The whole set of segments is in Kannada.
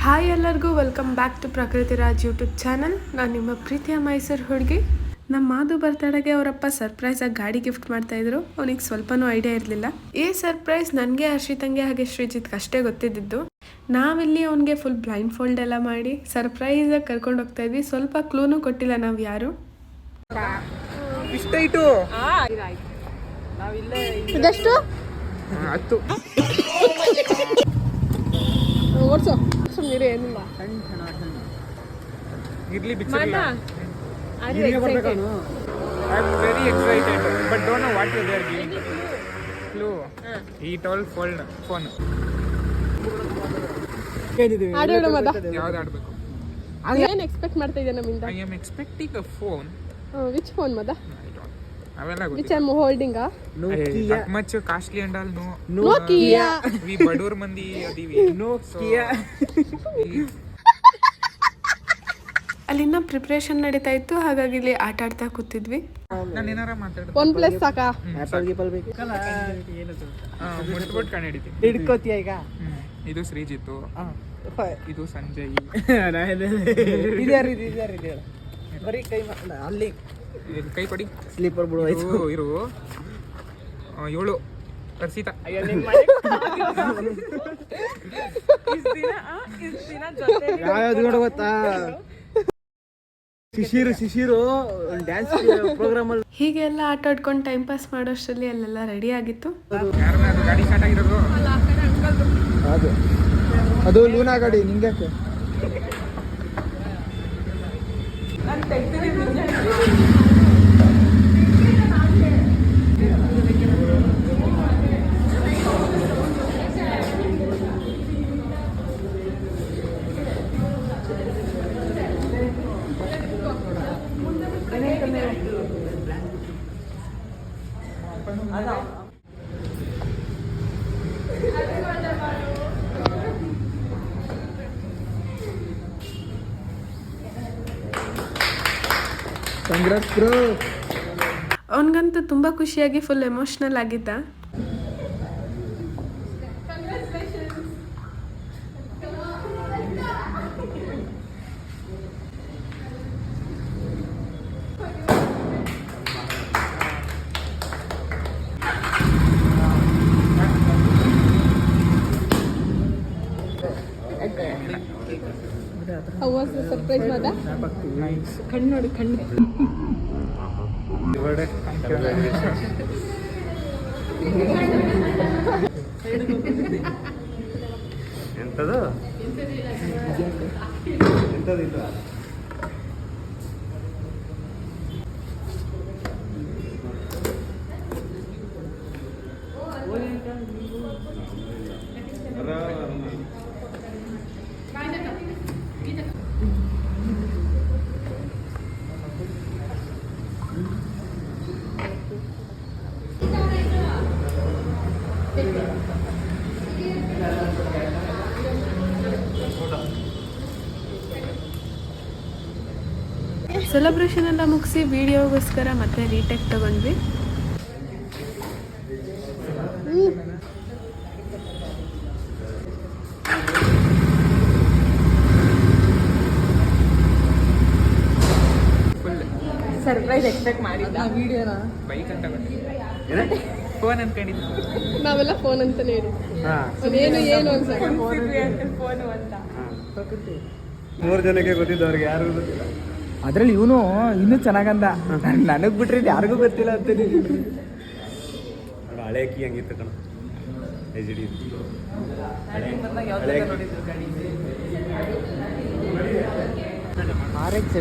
ಹಾಯ್ ಎಲ್ಲರಿಗೂ ವೆಲ್ಕಮ್ ಬ್ಯಾಕ್ ಟು ಪ್ರಕೃತಿ ರಾಜ್ ಯೂಟ್ಯೂಬ್ ಚಾನಲ್. ನಾನು ನಿಮ್ಮ ಪ್ರೀತಿಯ ಮೈಸೂರು ಹುಡುಗಿ. ನಮ್ಮ ಮಾದು ಬರ್ತಡೆಗೆ ಅವರಪ್ಪ ಸರ್ಪ್ರೈಸಾಗಿ ಗಾಡಿ ಗಿಫ್ಟ್ ಮಾಡ್ತಾಯಿದ್ರು. ಅವನಿಗೆ ಸ್ವಲ್ಪನೂ ಐಡಿಯಾ ಇರಲಿಲ್ಲ. ಈ ಸರ್ಪ್ರೈಸ್ ನನಗೆ ಹರ್ಷಿತಂಗೆ ಹಾಗೆ ಶ್ರೀಜಿತ್ಗೆ ಅಷ್ಟೇ ಗೊತ್ತಿದ್ದು. ನಾವಿಲ್ಲಿ ಅವನಿಗೆ ಫುಲ್ ಬ್ಲೈಂಡ್ ಫೋಲ್ಡ್ ಎಲ್ಲ ಮಾಡಿ ಸರ್ಪ್ರೈಸಾಗಿ ಕರ್ಕೊಂಡು ಹೋಗ್ತಾ ಇದ್ವಿ. ಸ್ವಲ್ಪ ಕ್ಲೂನು ಕೊಟ್ಟಿಲ್ಲ ನಾವು ಯಾರು. ಇದೆಷ್ಟು ಓಡಿಸೋ ಸುಮ್ಮನೆ ಏನಿಲ್ಲ ಇರ್ಲಿ ಬಿಚ್ಚಲ್ಲ I am very excited but don't know what they are giving. Clue. Eat all phone. ಆಡೋಣ ಮದ ಯಾವ್ದು ಆಡಬೇಕು? ಏನು ಎಕ್ಸ್ಪೆಕ್ಟ್ ಮಾಡ್ತಾ ಇದ್ದೆ ನಮ್ಮಿಂದ? I am expecting a phone. Which phone ಮದ? ಅವೆಲ್ಲ which I am holding that much costly and all no. Nokia We ಬಡೂರ್ ಮಂದಿ ಅದೀವಿ. Nokia. ಅಲ್ಲಿನ ಪ್ರಿಪ್ರೇಷನ್ ನಡೀತಾ ಇತ್ತು, ಹಾಗಾಗಿ ಇಲ್ಲಿ ಆಟ ಆಡ್ತಾ ಕೂತಿದ್ವಿ. ನಾನು ಏನಾರ ಮಾತಾಡ್ತೀನಿ. OnePlus ಸಾಕಾ? ಮುಟ್ಬಿಟ್ಟು ಕಣ್ಣು ಹಿಡಿತೀನಿ. ಹಿಡ್ಕೋತೀಯ ಈಗ? ಇದು ಶ್ರೀಜಿತ್ತು, ಇದು ಸಂಜಯ್, ಇದ್ಯಾರು ಬರೀ ಕೈ ಅಲ್ಲಿ ಕೈ ಕೊಡಿ. ಸ್ಲೀಪರ್ ಬಿಡು ಇರು 7 ಹರ್ಷಿತಾ. ಯಾವ್ದು ಗೊತ್ತಾ? ಶಿಶಿರು ಡ್ಯಾನ್ಸ್ ಪ್ರೋಗ್ರಾಮ್ ಅಲ್ಲಿ ಹೀಗೆ ಎಲ್ಲ ಆಟ ಆಡ್ಕೊಂಡು ಟೈಮ್ ಪಾಸ್ ಮಾಡೋಷ್ಟರಲ್ಲಿ ಅಲ್ಲೆಲ್ಲ ರೆಡಿ ಆಗಿತ್ತು. ಯಾರು ಗಾಡಿ ಸ್ಟಾರ್ಟ್ ಆಗಿರೋದು? ಅದು ಲೂನಾ ಗಾಡಿ. ನಿಂಗೆ ಅವನಿಗಂತೂ ತುಂಬ ಖುಷಿಯಾಗಿ ಫುಲ್ ಎಮೋಷ್ನಲ್ ಆಗಿದ್ದ. How was the surprise ಮದ? ಕಣ್ಣು ನೋಡಿ ಕಣ್ಣು. ಎಂತದು ಎಂತದಿಲ್ಲ. ಸೆಲೆಬ್ರೇಷನ್ ಎಲ್ಲ ಮುಗಿಸಿ ವಿಡಿಯೋಗೋಸ್ಕರ ಮತ್ತೆ ರೀಟೇಕ್ ತಗೊಂಡ್ವಿ. ಸರ್ಪ್ರೈಸ್ ಎಕ್ಸ್ಪೆಕ್ಟ್ ಮಾಡಿದ್ದ ವಿಡಿಯೋನ ಬೈಕ್ ಅಂತ ಫೋನ್ ಅನ್ಕೊಂಡಿದ್ದು. ನಾವೆಲ್ಲ ಫೋನ್ ಅಂತಾನೆ ಹೇಳಿ. ಏನು ಅನ್ಸ ಫೋನು ಅಂತ 3 ಜನಕ್ಕೆ ಗೊತ್ತಿದ್ದವ್ರಿಗೆ ಯಾರಿಗೂ ಗೊತ್ತಿಲ್ಲ. ಅದ್ರಲ್ಲಿ ಇವನು ಇನ್ನೂ ಚೆನ್ನಾಗಂದ. ನನಗ್ ಬಿಟ್ರೆ ಯಾರಿಗೂ ಗೊತ್ತಿಲ್ಲ ಅಂತೀನಿ. ಹಳೆ ಕೀ ಹಂಗಿತ್ತು ಕಣ. HD RX Z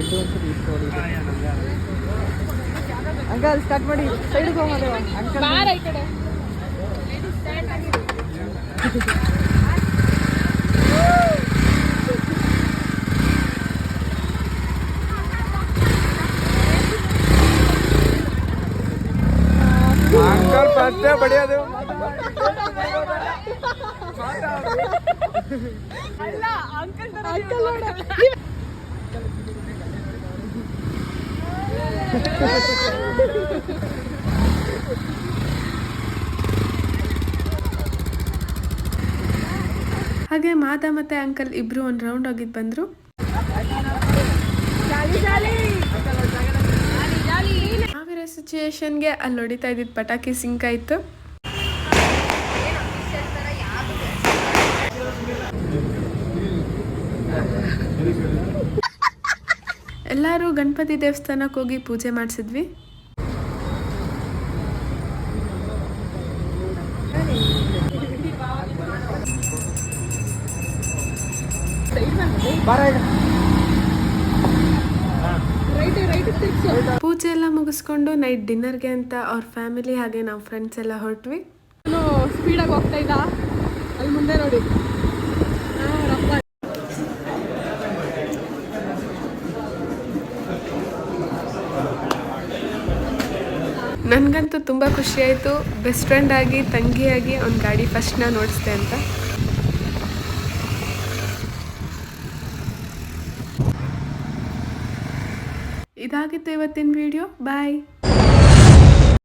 uncle start ಮಾಡಿ. ಸೈಡ್ ಬಾರ ಈ ಕಡೆ. ಅಂಕಲ್ ಫಸ್ಟ್ ಬಡಿಯೋದು. ಅಲ್ಲ ಅಂಕಲ್ ಹಾಗೆ ಮಾದ ಮತ್ತೆ ಅಂಕಲ್ ಇಬ್ರು ಒಂದು ರೌಂಡ್ ಹೋಗಿದ್ದು ಬಂದ್ರು. ನಾವಿರೋ ಸಿಚುಯೇಷನ್ಗೆ ಅಲ್ಲಿ ಹೊಡಿತಾ ಇದ್ದಿದ್ದು ಪಟಾಕಿ ಸಿಂಕ್ ಆಯ್ತು. ಎಲ್ಲರೂ ಗಣಪತಿ ದೇವಸ್ಥಾನಕ್ಕೆ ಹೋಗಿ ಪೂಜೆ ಮಾಡಿಸಿದ್ವಿ. ಪೂಜೆ ಎಲ್ಲ ಮುಗಿಸ್ಕೊಂಡು ನೈಟ್ ಡಿನ್ನರ್ಗೆ ಅಂತ ಅವ್ರ ಫ್ಯಾಮಿಲಿ ಹಾಗೆ ನಾವು ಫ್ರೆಂಡ್ಸ್ ಎಲ್ಲ ಹೊರಟ್ವಿ. ಸ್ಪೀಡಾಗಿ ಹೋಗ್ತಾ ಇದ್ದ, ಅಲ್ಲಿ ಮುಂದೆ ನೋಡಿ. ನನಗಂತೂ ತುಂಬ ಖುಷಿಯಾಯಿತು, ಬೆಸ್ಟ್ ಫ್ರೆಂಡ್ ಆಗಿ ತಂಗಿಯಾಗಿ ಒಂದು ಗಾಡಿ ಫಸ್ಟ್ ನಾನು ಓಡಿಸ್ದೆ ಅಂತ. ಇದಾಗಿತ್ತು ಇವತ್ತಿನ ವಿಡಿಯೋ. ಬಾಯ್.